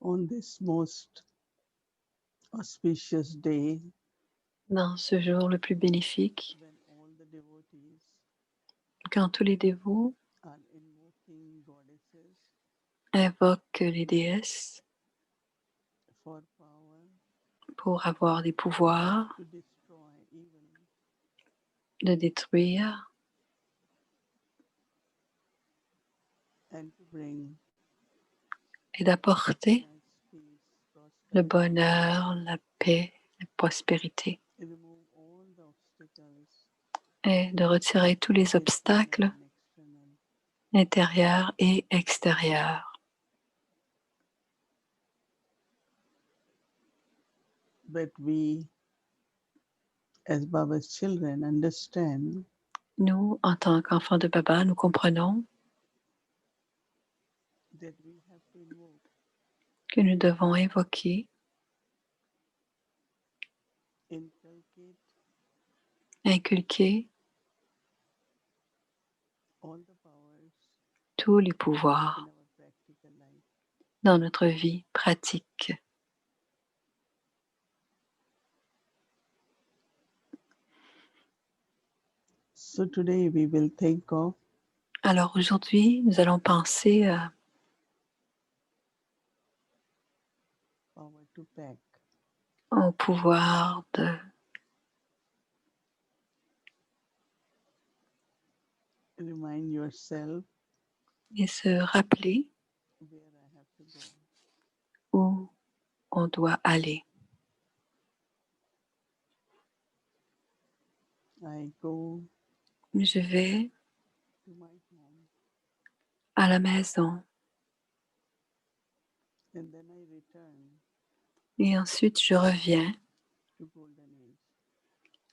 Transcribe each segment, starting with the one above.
On this most auspicious day, Dans ce jour le plus bénéfique, when all the devotees quand tous les dévots are invoking goddesses invoquent les déesses for power pour avoir des pouvoirs, to destroy evil de détruire and to bring et d'apporter happiness, peace, le prosperity, bonheur, la paix, la prospérité, remove all the obstacles, et de retirer tous les internal obstacles and external. intérieurs et extérieurs. But we, as Baba's children, understand Nous, en tant qu'enfants de Baba, nous comprenons that we have to invoke que nous devons invoquer, inculcate inculquer all the powers tous les in pouvoirs our practical life. dans notre vie pratique. So today we will think of Alors aujourd'hui, nous allons penser power to pack. au pouvoir de Remind yourself et se rappeler where I have to go. où on doit aller. I go Je vais to my home à la maison and then I return et ensuite je reviens to golden age.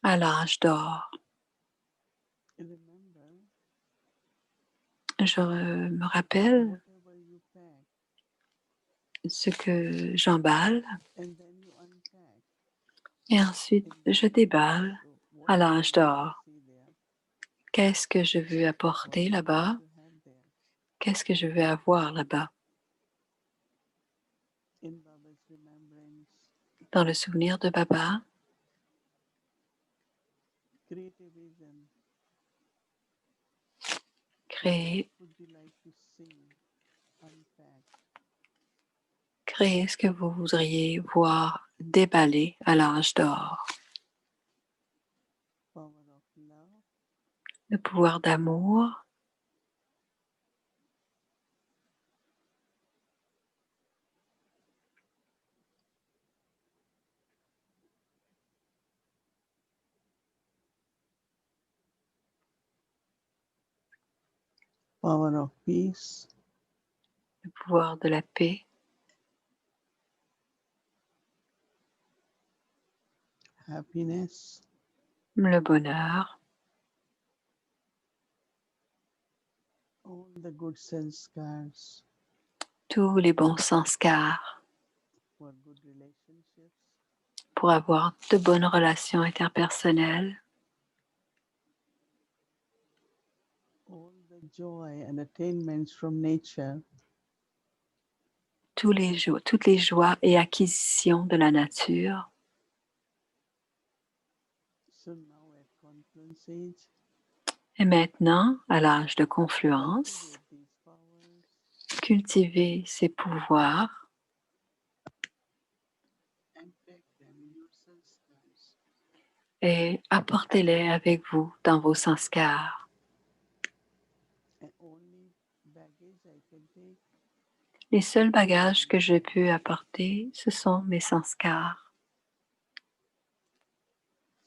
à l'âge d'or. Remember, Je me rappelle whatever you pack ce que j'emballe and then you unpack et ensuite in je golden age. déballe So what à do I l'âge want to d'or. see there? Qu'est-ce que je veux What apporter do I want là-bas? to have there? Qu'est-ce que je veux avoir là-bas? In Baba's remembrance, Dans le souvenir de Baba, create a vision. créer, What would you like to see unpacked? créer ce que vous voudriez voir déballer à l'âge d'or. Power of love, Le pouvoir d'amour, power of peace, le pouvoir de la paix, happiness, le bonheur, all the good sanskars tous les bons sanskars for good relationships, pour avoir de bonnes relations interpersonnelles, all the joy and attainments from nature toutes les joies et acquisitions de la nature. So now at confluence age, Et maintenant, à l'âge de confluence, cultivate these powers cultivez ces pouvoirs and pack them in your sanskars. et apportez-les avec vous dans vos sanskars. And only baggage I can take Les seuls bagages que je peux apporter, ce sont mes sanskars.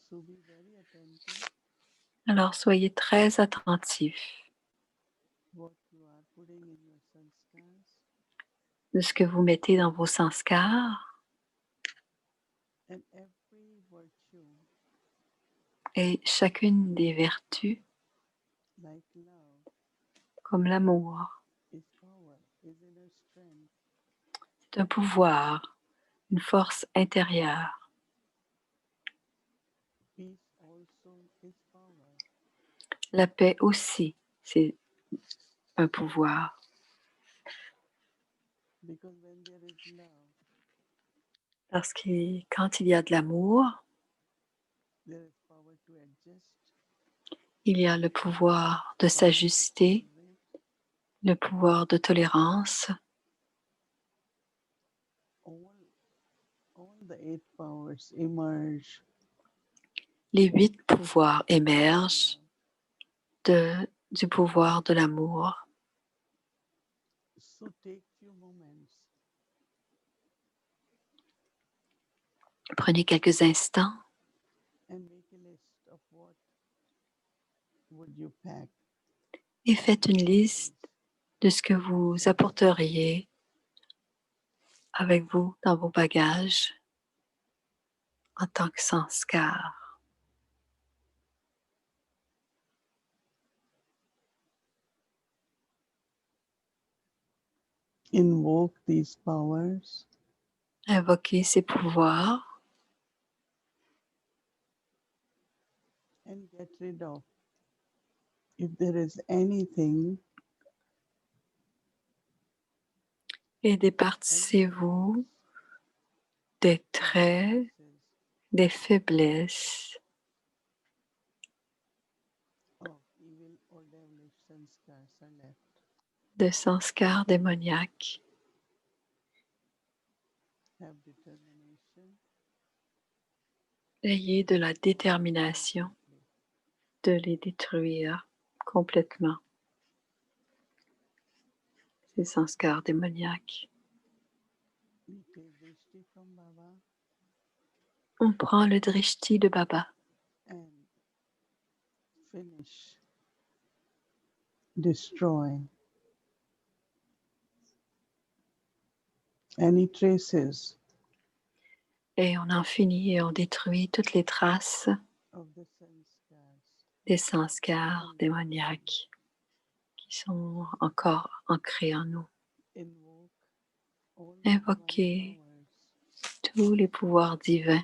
so be very attentive Alors soyez très attentifs what you are putting in your sanskars de ce que vous mettez dans vos sanskars and every virtue et chacune des vertus, like love comme l'amour, is power, is inner strength, c'est un pouvoir, une force intérieure. peace also is power. La paix aussi, c'est un pouvoir. Because when there is love, Parce que quand il y a de l'amour, there is power to adjust, il y a le pouvoir de power to s'ajuster, tolerate. le pouvoir de tolérance. All the 8 powers emerge Les 8 pouvoirs from émergent du pouvoir de l'amour. So take few moments Prenez quelques instants and make a list of what would you pack et faites une in liste place. de ce que vous apporteriez avec vous dans vos bagages en tant que sanskar. Invoke these powers Invoquez ces pouvoirs and get rid of, if there is anything, et départissez-vous des traits, des faiblesses of evil or devilish sanskars are left. de sanskar démoniaques. Have determination Ayez de la détermination completely. de les détruire complètement, ces sanskars démoniaques. We take drishti from Baba On prend le drishti de Baba and finish, destroy any traces et on en finit et on détruit toutes les traces of the sanskars. des sanskars démoniaques qui sont encore ancrés en nous. Invoke all the divine Invoquez powers tous les pouvoirs divins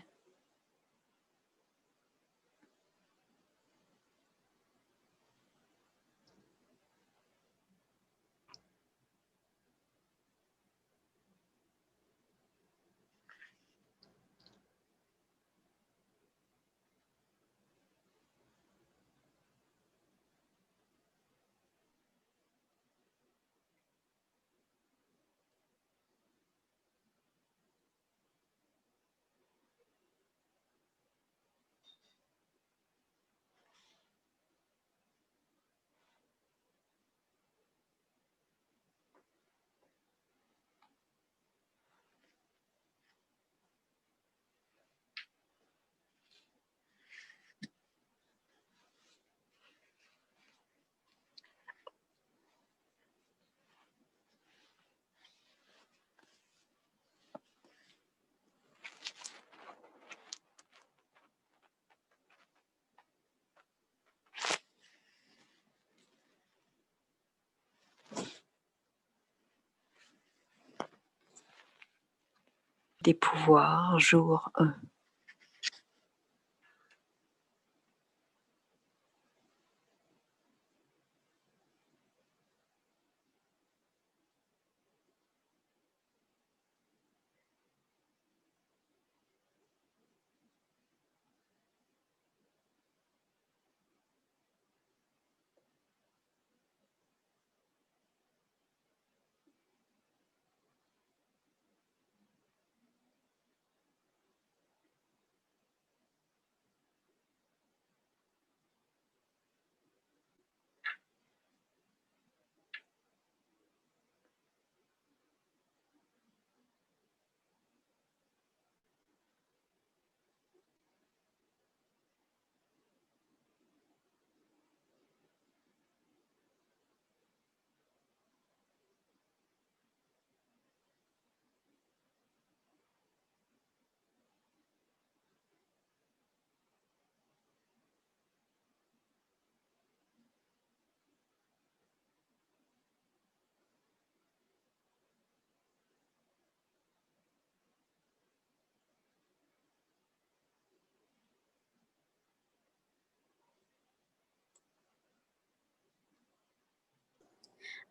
des pouvoirs jour 1.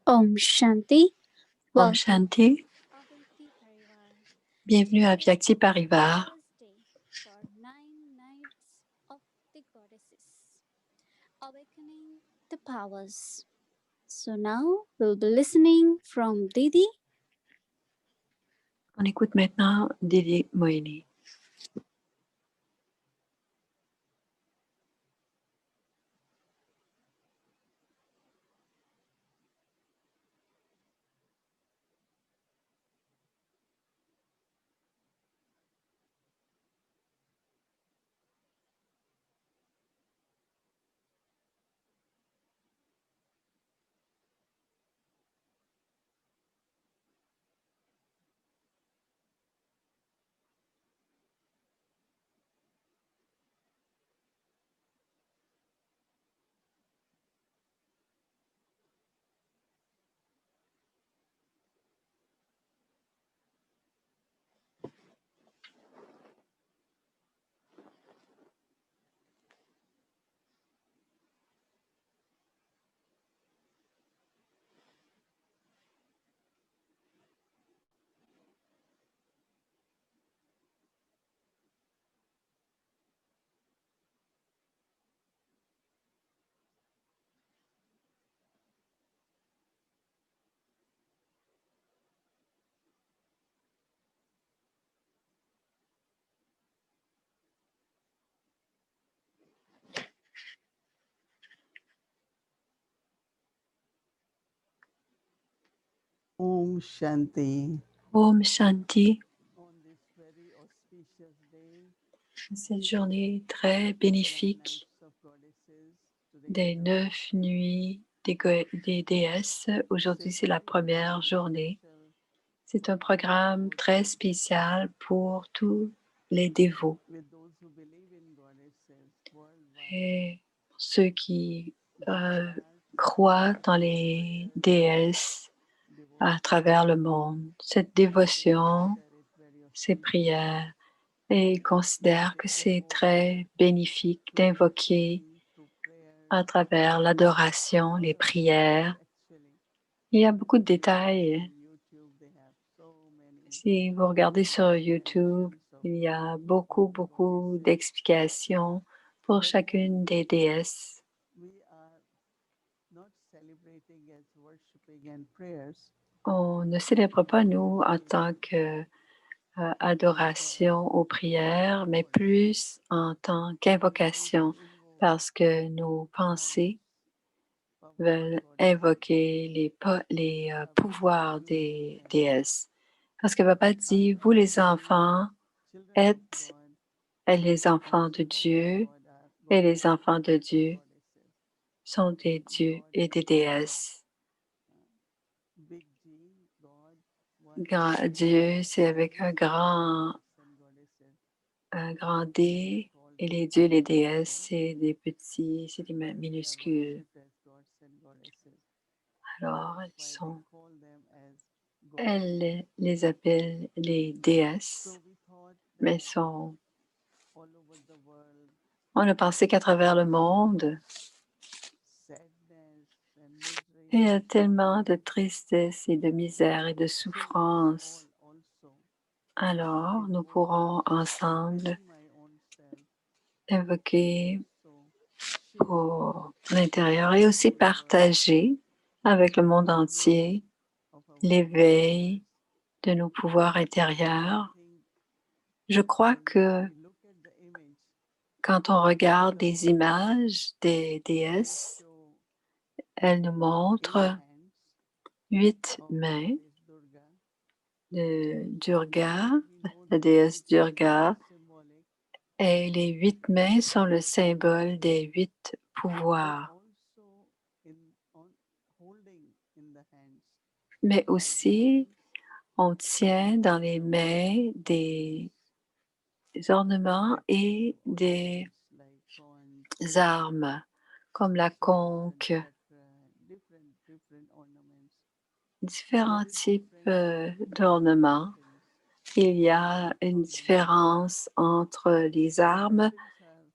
Om Shanti. Om Shanti. Bienvenue à Vyakti Parivar. For 9 nights of the goddesses, awakening the powers. So now we'll be listening from Didi. On écoute maintenant Didi Moini. Om Shanti. Om Shanti. On this very auspicious day, Cette journée très bénéfique nights of goddesses, today des is 9 nuits des déesses. Aujourd'hui, c'est la première journée. C'est un programme très spécial pour tous les dévots with those who believe in goddesses worldwide. et pour ceux qui croient dans les déesses à travers le monde. Cette dévotion, ces prières, et ils considèrent que c'est très bénéfique d'invoquer à travers l'adoration, les prières. Il y a beaucoup de détails. Si vous regardez sur YouTube, il y a beaucoup d'explications pour chacune des déesses. On ne célèbre pas, nous, en tant qu'adoration aux prières, mais plus en tant qu'invocation, parce que nos pensées veulent invoquer les pouvoirs des déesses. Parce que Papa dit, vous les enfants êtes les enfants de Dieu, et les enfants de Dieu sont des dieux et des déesses. Dieu, c'est avec un grand D, et les dieux, les déesses, c'est des petits, c'est des minuscules. Alors, elle les appelle les déesses, mais on a pensé qu'à travers le monde, il y a tellement de tristesse et de misère et de souffrance. Alors, nous pourrons ensemble invoquer pour l'intérieur et aussi partager avec le monde entier l'éveil de nos pouvoirs intérieurs. Je crois que quand on regarde des images des déesses, elles nous montrent 8 mains de Durga, la déesse Durga, et les 8 mains sont le symbole des 8 pouvoirs. Mais aussi, on tient dans les mains des ornements et des armes, comme la conque, différents types d'ornements. Il y a une différence entre les armes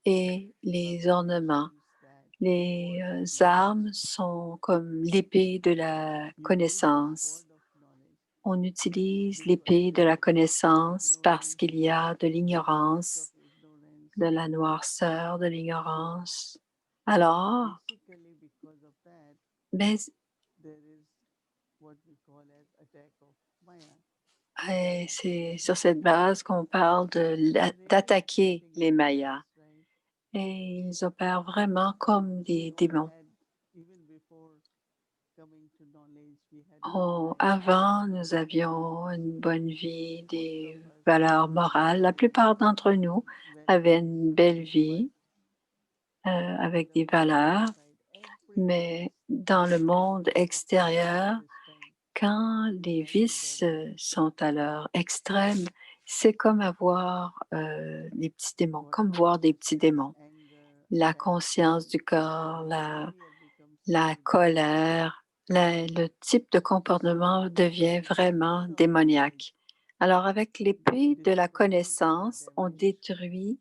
et les ornements. Les armes sont comme l'épée de la connaissance. On utilise l'épée de la connaissance parce qu'il y a de l'ignorance, de la noirceur, de l'ignorance. Alors, Basically, because of that, ben, there is what we call as attack of Maya. c'est sur cette base qu'on parle d'attaquer les Mayas. Right? Et ils opèrent vraiment comme des démons. Even before coming to knowledge, we had good lives, Avant, nous avions une bonne vie, des valeurs morales. La plupart d'entre nous avaient une belle vie avec des valeurs, mais dans le monde extérieur, quand les vices sont à leur extrême, c'est comme avoir des petits démons, comme voir des petits démons. La conscience du corps, la colère, le type de comportement devient vraiment démoniaque. Alors, avec l'épée de la connaissance, on détruit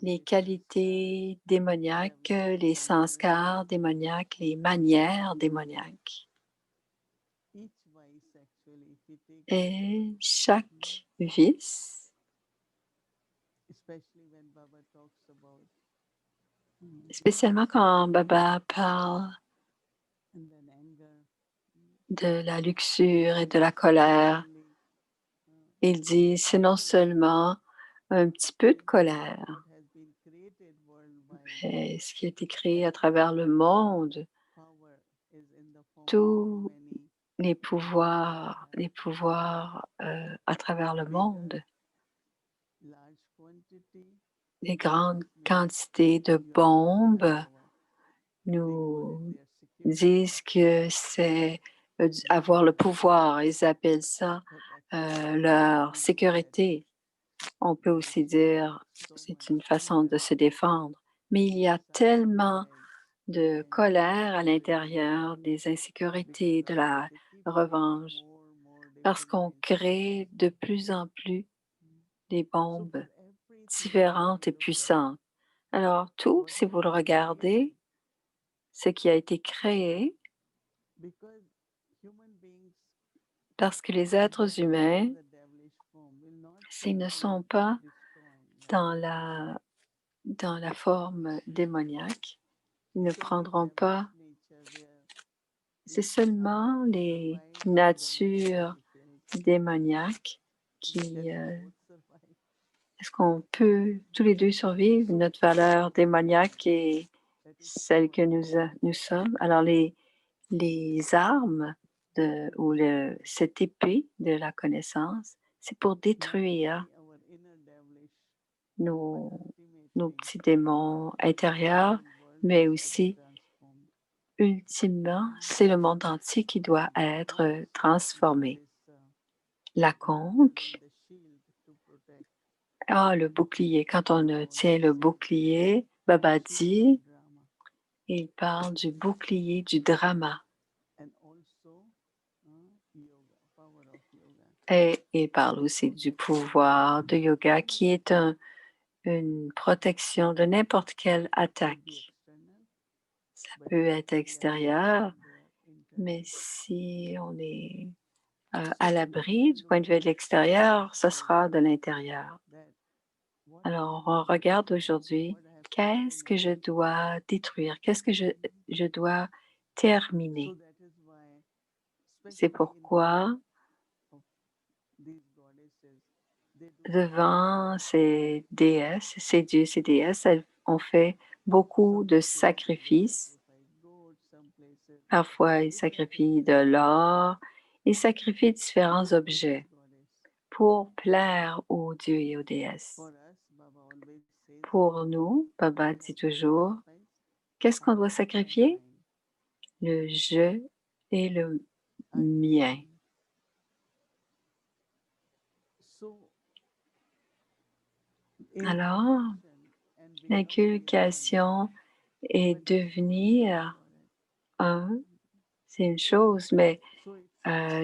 les qualités démoniaques, les sanskars démoniaques, les manières démoniaques. Et chaque vice, spécialement quand Baba parle de la luxure et de la colère, il dit c'est non seulement un petit peu de colère, mais ce qui a été créé à travers le monde, tous les pouvoirs à travers le monde, les grandes quantités de bombes nous disent que c'est avoir le pouvoir. Ils appellent ça leur sécurité. On peut aussi dire c'est une façon de se défendre. Mais il y a tellement de colère à l'intérieur, des insécurités, de la revanche, parce qu'on crée de plus en plus des bombes différentes et puissantes. Alors, tout, si vous le regardez, ce qui a été créé, parce que les êtres humains, s'ils ne sont pas dans la forme démoniaque, ils ne prendront pas. C'est seulement les natures démoniaques qui... est-ce qu'on peut tous les deux survivre? Notre valeur démoniaque et celle que nous sommes. Alors, les armes ou cette épée de la connaissance, c'est pour détruire nos petits démons intérieurs, mais aussi, ultimement, c'est le monde entier qui doit être transformé. La conque, le bouclier. Quand on tient le bouclier, Baba dit, il parle du bouclier du drama. Et il parle aussi du pouvoir de yoga qui est une protection de n'importe quelle attaque. Ça peut être extérieur, mais si on est à l'abri du point de vue de l'extérieur, ce sera de l'intérieur. Alors, on regarde aujourd'hui, qu'est-ce que je dois détruire? Qu'est-ce que je dois terminer? C'est pourquoi, devant ces déesses, ces dieux, ces déesses, elles ont fait beaucoup de sacrifices. Parfois, ils sacrifient de l'or, ils sacrifient différents objets pour plaire aux dieux et aux déesses. Pour nous, Baba dit toujours, qu'est-ce qu'on doit sacrifier? Le je et le mien. Alors, l'inculcation et devenir un, c'est une chose, mais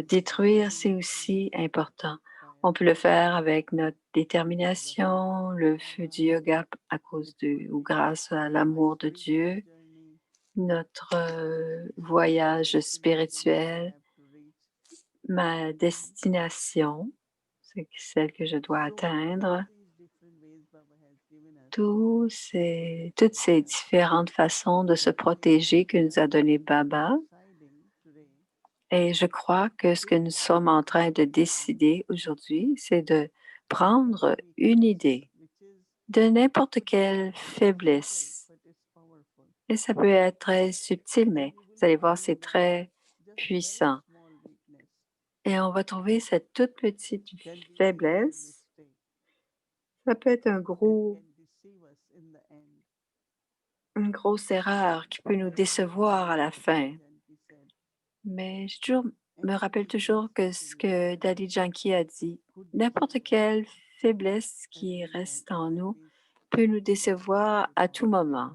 détruire, c'est aussi important. On peut le faire avec notre détermination, le feu du yoga à cause ou grâce à l'amour de Dieu, notre voyage spirituel, ma destination, c'est celle que je dois atteindre. Toutes ces différentes façons de se protéger que nous a donné Baba. Et je crois que ce que nous sommes en train de décider aujourd'hui, c'est de prendre une idée de n'importe quelle faiblesse. Et ça peut être très subtil, mais vous allez voir, c'est très puissant. Et on va trouver cette toute petite faiblesse. Ça peut être une grosse erreur qui peut nous décevoir à la fin. Mais me rappelle toujours que ce que Daddy Yankee a dit, n'importe quelle faiblesse qui reste en nous peut nous décevoir à tout moment.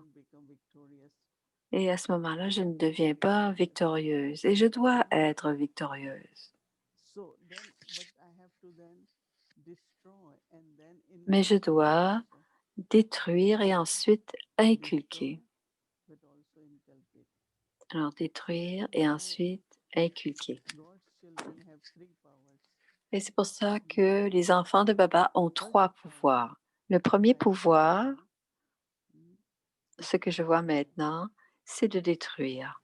Et à ce moment-là, je ne deviens pas victorieuse et je dois être victorieuse. Mais je dois détruire et ensuite inculquer. Alors, détruire et ensuite inculquer. Et c'est pour ça que les enfants de Baba ont 3 pouvoirs. Le premier pouvoir, ce que je vois maintenant, c'est de détruire.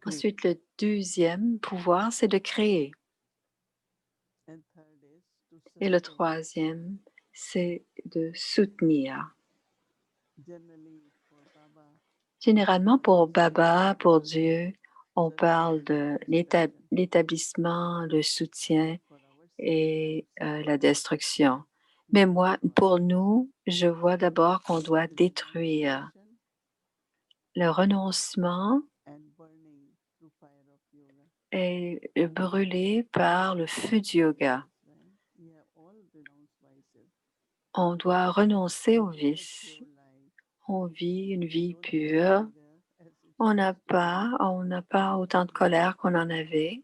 Ensuite, le deuxième pouvoir, c'est de créer. Et le troisième, c'est de soutenir. Généralement, pour Baba, pour Dieu, on parle de l'établissement, le soutien et la destruction. Mais moi, pour nous, je vois d'abord qu'on doit détruire le renoncement est brûlé par le feu du yoga. On doit renoncer aux vices. On vit une vie pure. On n'a pas autant de colère qu'on en avait.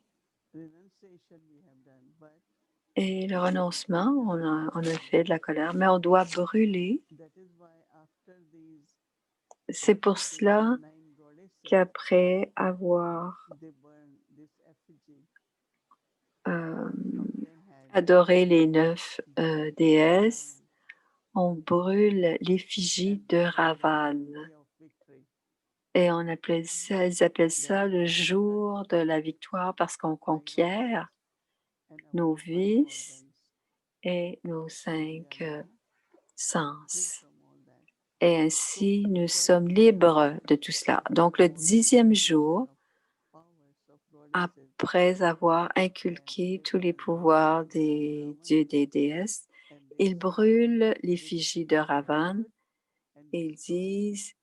Et le renoncement, on a fait de la colère, mais on doit brûler. C'est pour cela qu'après avoir adoré les 9 déesses, on brûle l'effigie de Ravan. Et ils appellent ça le jour de la victoire parce qu'on conquiert nos vices et nos 5 sens. Et ainsi, nous sommes libres de tout cela. Donc, le 10e jour, après avoir inculqué tous les pouvoirs des dieux des déesses, ils brûlent l'effigie de Ravan et ils disent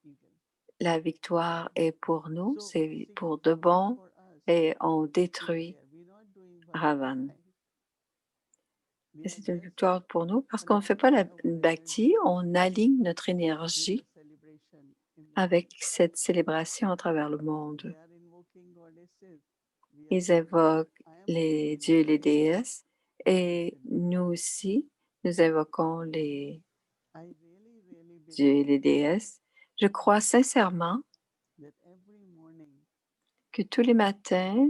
la victoire est pour nous, c'est pour de bon, et on détruit Ravan. Et c'est une victoire pour nous parce qu'on ne fait pas la bhakti, on aligne notre énergie avec cette célébration à travers le monde. Ils invoquent les dieux et les déesses et nous aussi, nous invoquons les dieux et les déesses. Je crois sincèrement que tous les matins,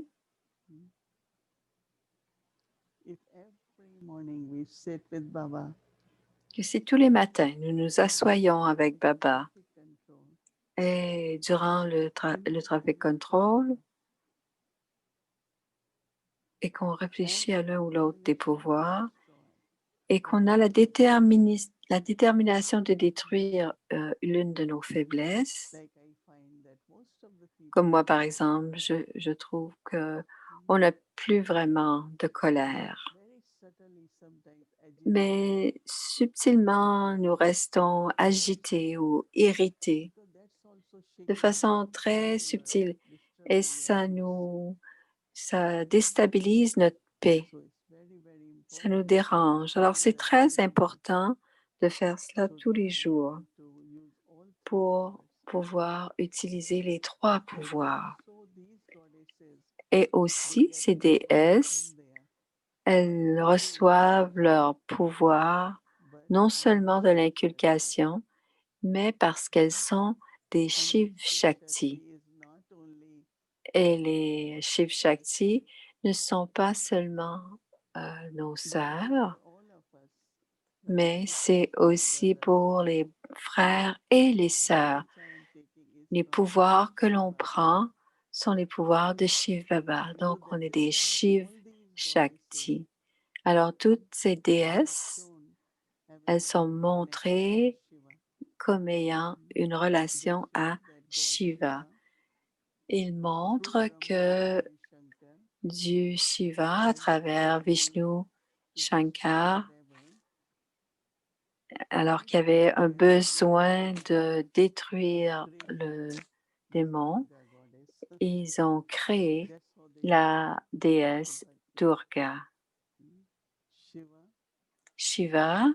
que si tous les matins nous nous assoyons avec Baba et durant le traffic control et qu'on réfléchit à l'un ou l'autre des pouvoirs et qu'on a la détermination de détruire l'une de nos faiblesses, comme moi par exemple, je trouve qu'on n'a plus vraiment de colère. Mais subtilement, nous restons agités ou irrités de façon très subtile et ça déstabilise notre paix. Ça nous dérange. Alors, c'est très important de faire cela tous les jours pour pouvoir utiliser les 3 pouvoirs. Et aussi, ces déesses, elles reçoivent leur pouvoir non seulement de l'inculcation, mais parce qu'elles sont des Shiv Shakti. et les Shiv Shakti ne sont pas seulement nos sœurs, mais c'est aussi pour les frères et les sœurs. Les pouvoirs que l'on prend sont les pouvoirs de Shiv Baba. Donc, on est des Shiv Shakti. Alors, toutes ces déesses, elles sont montrées comme ayant une relation à Shiva. Il montre que Dieu Shiva, à travers Vishnu Shankar, alors qu'il y avait un besoin de détruire le démon, ils ont créé la déesse Durga. Shiva,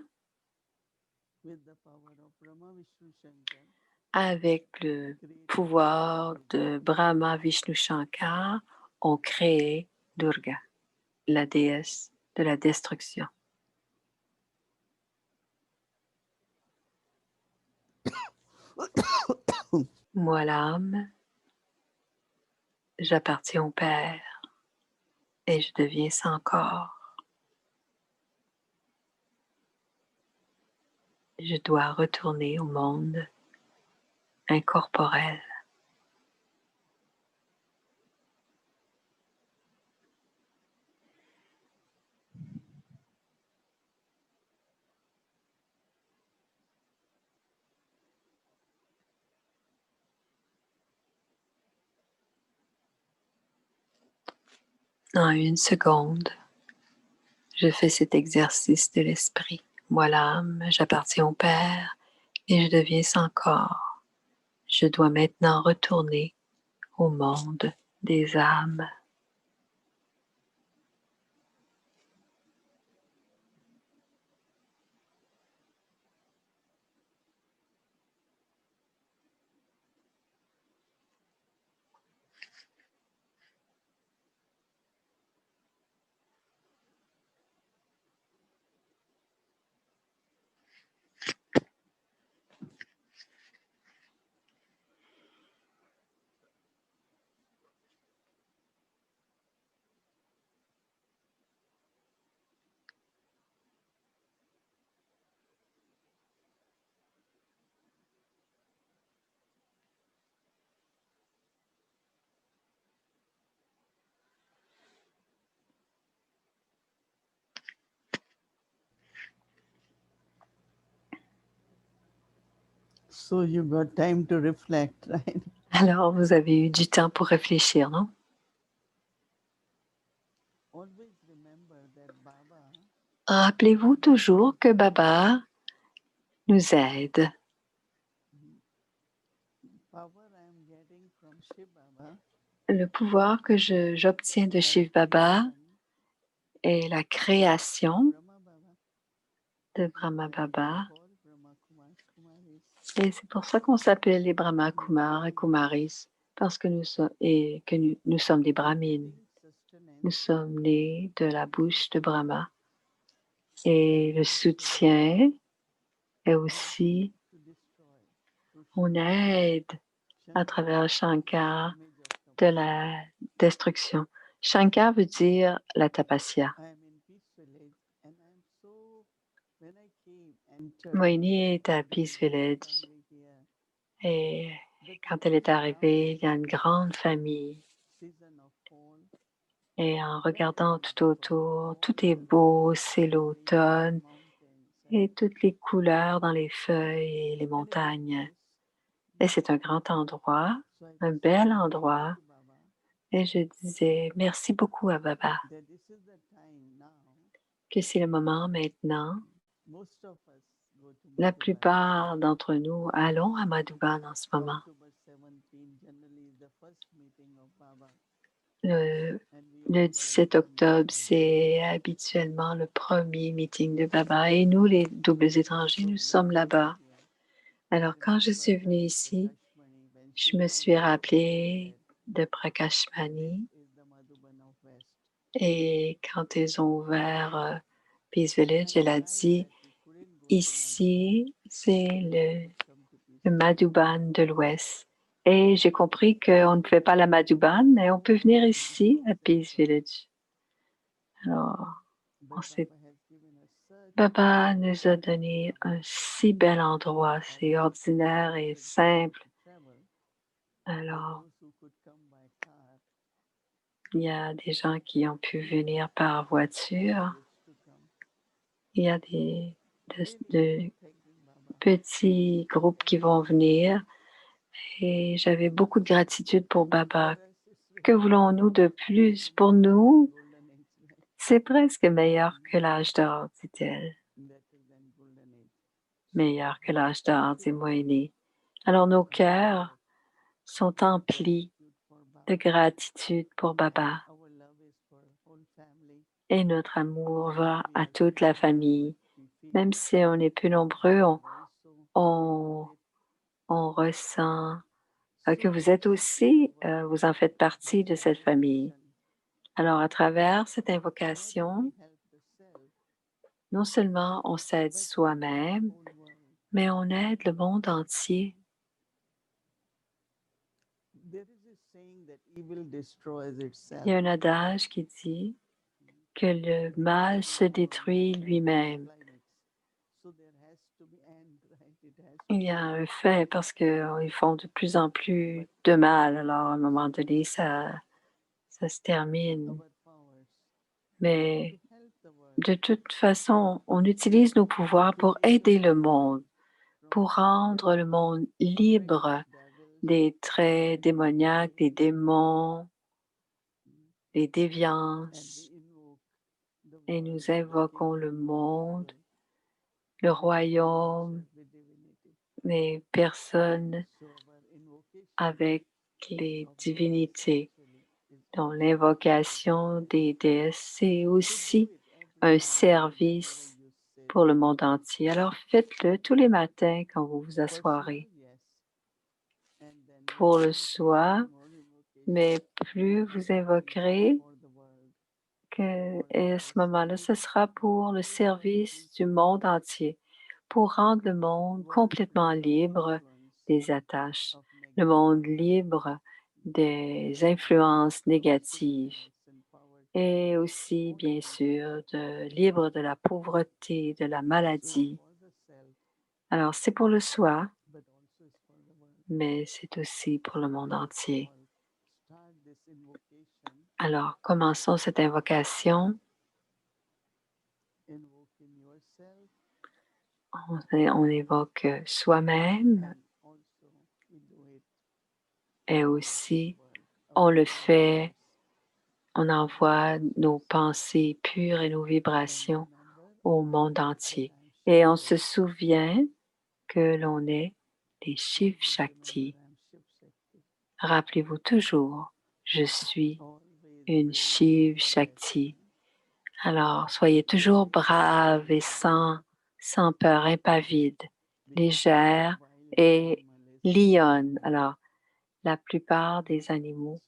avec le pouvoir de Brahma Vishnu Shankar, ont créé Durga, la déesse de la destruction. Moi, l'âme, j'appartiens au Père et je deviens sans corps. Je dois retourner au monde incorporel. En une seconde, je fais cet exercice de l'esprit. Moi, l'âme, j'appartiens au Père et je deviens sans corps. Je dois maintenant retourner au monde des âmes. So you got time to reflect, right? Alors, vous avez eu du temps pour réfléchir, non? Always remember that Baba Rappelez-vous toujours que Baba nous aide. power I am getting from Shiv Baba Le pouvoir que j'obtiens de Shiv Baba est la création Brahma Baba de Brahma Baba. called Brahma Kumar Kumaris. Et c'est pour ça qu'on s'appelle les Brahma Kumar et Kumaris, parce que nous sommes des brahmines. Nous sommes nés de la bouche de Brahma. Et le soutien est aussi, on aide à travers Shankar de la destruction. Shankar veut dire la tapasya. Moini est à Peace Village et quand elle est arrivée, il y a une grande famille. Et en regardant tout autour, tout est beau, c'est l'automne et toutes les couleurs dans les feuilles et les montagnes. Et c'est un grand endroit, un bel endroit. Et je disais merci beaucoup à Baba, que c'est le moment maintenant. La plupart d'entre nous allons à Madhuban en ce moment. Le 17 octobre, c'est habituellement le premier meeting de Baba et nous, les doubles étrangers, nous sommes là-bas. Alors, quand je suis venue ici, je me suis rappelée de Prakashmani et quand ils ont ouvert Peace Village, elle a dit, ici, c'est le Madhuban de l'Ouest Et j'ai compris qu'on ne fait pas la Madhuban, mais on peut venir ici à Peace Village. Alors, Baba nous a donné un si bel endroit. C'est ordinaire et simple. Alors, il y a des gens qui ont pu venir par voiture. Il y a de petits groupes qui vont venir. Et j'avais beaucoup de gratitude pour Baba. Que voulons-nous de plus? Pour nous, c'est presque meilleur que l'âge d'or, dit-elle. Meilleur que l'âge d'or, dit Moïni. Alors nos cœurs sont emplis de gratitude pour Baba. Et notre amour va à toute la famille. Même si on est plus nombreux, on ressent que vous êtes aussi, vous en faites partie de cette famille. Alors, à travers cette invocation, non seulement on s'aide soi-même, mais on aide le monde entier. Il y a un adage qui dit que le mal se détruit lui-même. Il y a un fait parce qu'ils font de plus en plus de mal. Alors, à un moment donné, ça se termine. Mais de toute façon, on utilise nos pouvoirs pour aider le monde, pour rendre le monde libre des traits démoniaques, des démons, des déviances. Et nous invoquons le monde, le royaume, les personnes avec les divinités. Donc, l'invocation des déesses, c'est aussi un service pour le monde entier. Alors, faites-le tous les matins quand vous vous asseoirez. Pour le soi, mais plus vous invoquerez, et à ce moment-là, ce sera pour le service du monde entier, pour rendre le monde complètement libre des attaches, le monde libre des influences négatives et aussi, bien sûr, libre de la pauvreté, de la maladie. Alors, c'est pour le soi, mais c'est aussi pour le monde entier. Alors, commençons cette invocation. On évoque soi-même et aussi on le fait, on envoie nos pensées pures et nos vibrations au monde entier. Et on se souvient que l'on est des Shiv Shakti. Rappelez-vous toujours, je suis une Shiv Shakti. Alors, soyez toujours brave et sans peur, impavide, légère et lionne. Alors, la plupart des animaux,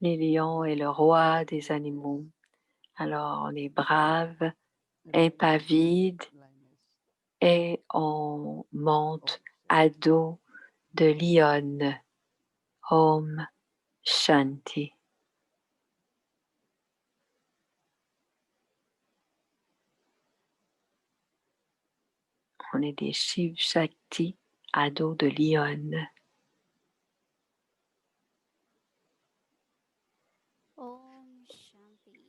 les lions est le roi des animaux. Alors, on est brave, impavide et on monte à dos de lionne. Om Shanti. On est des Shiv Shakti à dos de lionne. Om Shanti.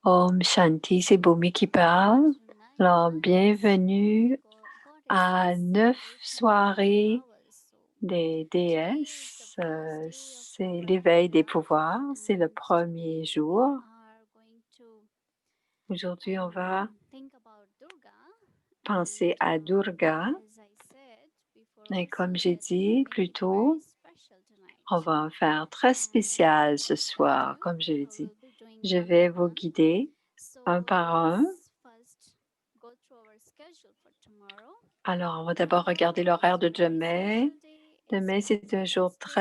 Om Shanti, c'est Bhumi qui parle. Alors, bienvenue à 9 soirées des déesses. C'est l'éveil des pouvoirs. C'est le premier jour. Aujourd'hui, on va penser à Durga. Et comme j'ai dit plus tôt, on va en faire très spécial ce soir, comme je l'ai dit. Je vais vous guider un par un. Alors, on va d'abord regarder l'horaire de demain. Demain, c'est un jour très